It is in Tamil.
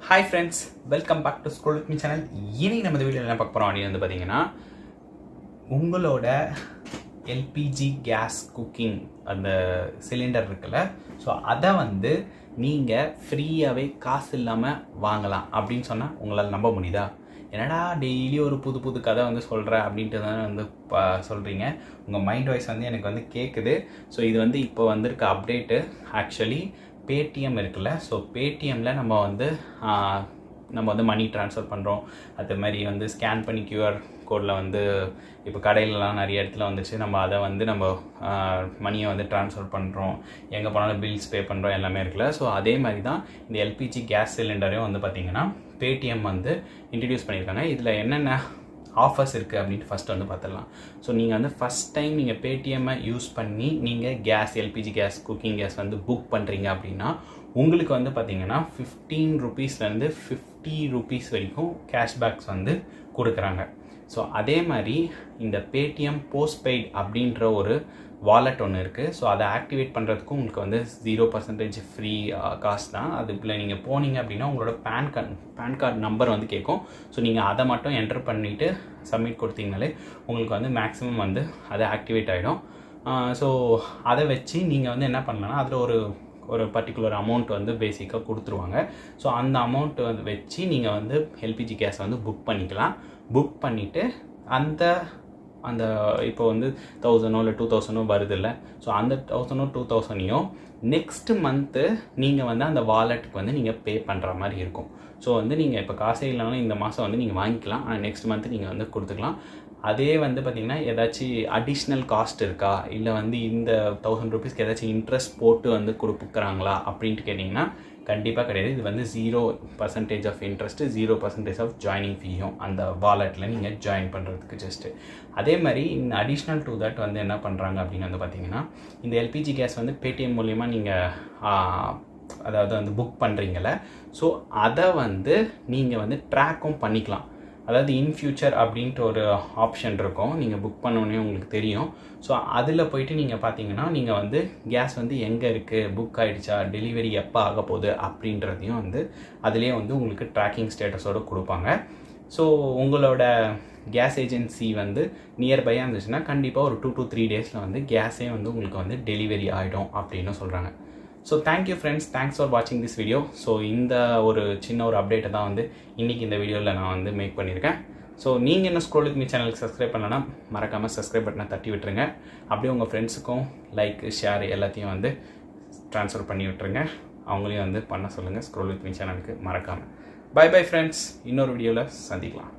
Hi friends, welcome back to scroll with me channel. இனி நம்ம இந்த வீடியோவில் என்ன பார்க்க போகிறோம் அப்படின்னு பார்த்தீங்கன்னா, உங்களோட எல்பிஜி கேஸ் குக்கிங் அந்த சிலிண்டர் இருக்குல்ல, ஸோ அதை நீங்கள் ஃப்ரீயாகவே காசு இல்லாமல் வாங்கலாம் அப்படின்னு சொன்னால் உங்களால் நம்ப முடியுதா? என்னடா டெய்லி ஒரு புது புது கதை சொல்கிற அப்படின்ட்டு தான் சொல்கிறீங்க. உங்கள் மைண்ட் வாய்ஸ் எனக்கு கேட்குது. ஸோ இது இப்போ வந்திருக்க அப்டேட்டு. ஆக்சுவலி பேடிஎம் இருக்குல்ல, ஸோ பேடிஎம்மில் நம்ம மணி ட்ரான்ஸ்ஃபர் பண்ணுறோம். அது மாதிரி ஸ்கேன் பண்ணி கியூஆர் கோடில் இப்போ கடையிலலாம் நிறைய இடத்துல வந்துச்சு. நம்ம அதை நம்ம மணியை ட்ரான்ஸ்ஃபர் பண்ணுறோம், எங்கே போனாலும் பில்ஸ் பே பண்ணுறோம், எல்லாமே இருக்குல்ல. ஸோ அதே மாதிரி தான் இந்த எல்பிஜி கேஸ் சிலிண்டரையும் பார்த்திங்கன்னா பேடிஎம் இன்ட்ரடியூஸ் பண்ணியிருக்காங்க. இதில் என்னென்ன ஆஃபர்ஸ் இருக்குது அப்படின்ட்டு ஃபஸ்ட்டு பார்த்துடலாம். ஸோ நீங்கள் ஃபஸ்ட் டைம் நீங்கள் பேடிஎம்மை யூஸ் பண்ணி நீங்கள் LPG gas cooking gas book பண்ணுறீங்க அப்படின்னா உங்களுக்கு பார்த்திங்கன்னா 15 ரூபீஸ்லேருந்து 50 ரூபீஸ் வரைக்கும் கேஷ்பேக்ஸ் கொடுக்குறாங்க. ஸோ அதே மாதிரி இந்த பேடிஎம் போஸ்ட்பெய்ட் அப்படின்ற ஒரு வாலெட் ஒன்று இருக்குது. ஸோ அதை ஆக்டிவேட் பண்ணுறதுக்கும் உங்களுக்கு 0% ஃப்ரீ காஸ்ட் தான். அதுக்குள்ளே நீங்கள் போனீங்க அப்படின்னா உங்களோட பேன் கார்டு நம்பர் கேட்கும். ஸோ நீங்கள் அதை மட்டும் என்டர் பண்ணிவிட்டு சப்மிட் கொடுத்தீங்கனாலே உங்களுக்கு மேக்ஸிமம் அது ஆக்டிவேட் ஆகிடும். ஸோ அதை வச்சு நீங்கள் என்ன பண்ணலான்னா அதில் ஒரு பர்டிகுலர் அமௌண்ட் பேசிக்காக கொடுத்துருவாங்க. ஸோ அந்த அமௌண்ட் வச்சு நீங்கள் எல்பிஜி கேஸ் புக் பண்ணிக்கலாம். புக் பண்ணிவிட்டு அந்த இப்போ 1000 இல்லை 2000 வருது இல்லை, ஸோ அந்த 1000 2000 நெக்ஸ்ட் மந்த்து நீங்கள் அந்த வாலெட்டுக்கு நீங்கள் பே பண்ணுற மாதிரி இருக்கும். ஸோ நீங்கள் இப்போ காசே இல்லைனாலும் இந்த மாதம் நீங்கள் வாங்கிக்கலாம். ஆனால் நெக்ஸ்ட் மந்த்து நீங்கள் கொடுத்துக்கலாம். அதே பார்த்திங்கன்னா ஏதாச்சும் அடிஷ்னல் காஸ்ட் இருக்கா, இல்லை இந்த 1000 ரூபீஸ்க்கு ஏதாச்சும் இன்ட்ரெஸ்ட் போட்டு கொடுக்குறாங்களா அப்படின்ட்டு கேட்டிங்கன்னா கண்டிப்பாக கிடையாது. இது 0% ஆஃப் இன்ட்ரெஸ்ட்டு, 0% ஆஃப் ஜாயினிங் ஃபீயும் அந்த வாலெட்டில் நீங்கள் ஜாயின் பண்ணுறதுக்கு ஜஸ்ட்டு. அதே மாதிரி இந்த அடிஷ்னல் டு தட் என்ன பண்ணுறாங்க அப்படின்னு பார்த்திங்கன்னா, இந்த எல்பிஜி கேஸ் பேடிஎம் மூலிமா நீங்கள் அதாவது புக் பண்ணுறீங்கள, ஸோ அதை நீங்கள் ட்ராக்கும் பண்ணிக்கலாம். அதாவது இன் ஃபியூச்சர் அப்படின்ட்டு ஒரு ஆப்ஷன் இருக்கும். நீங்கள் புக் பண்ணோன்னே உங்களுக்கு தெரியும். ஸோ அதில் போய்ட்டு நீங்கள் பார்த்தீங்கன்னா நீங்கள் கேஸ் எங்கே இருக்குது, புக் ஆகிடுச்சா, டெலிவரி எப்போ ஆக போகுது அப்படின்றதையும் அதிலே உங்களுக்கு ட்ராக்கிங் ஸ்டேட்டஸோடு கொடுப்பாங்க. ஸோ உங்களோட கேஸ் ஏஜென்சி நியர்பையாக இருந்துச்சுன்னா கண்டிப்பாக ஒரு 2 to 3 டேஸில் கேஸே உங்களுக்கு டெலிவரி ஆகிடும் அப்படின்னு சொல்கிறாங்க. So thank you friends, thanks for வாட்சிங் திஸ் வீடியோ. ஸோ இந்த ஒரு சின்ன அப்டேட்டை தான் இன்றைக்கி இந்த வீடியோவில் நான் மேக் பண்ணியிருக்கேன். ஸோ நீங்கள் என்ன ஸ்க்ரோல் வித் மீ சேனலுக்கு சப்ஸ்கிரைப் பண்ணலன்னா மறக்காமல் சப்ஸ்கிரைப் பட்டனை தட்டி விட்டுருங்க. அப்படியே உங்கள் ஃப்ரெண்ட்ஸுக்கும் லைக் ஷேர் எல்லாத்தையும் ட்ரான்ஸ்ஃபர் பண்ணி விட்டுருங்க. அவங்களையும் பண்ண சொல்லுங்கள் ஸ்க்ரோல் வித் மீ சேனலுக்கு மறக்காமல். பை பை ஃப்ரெண்ட்ஸ், இன்னொரு வீடியோவில் சந்திக்கலாம்.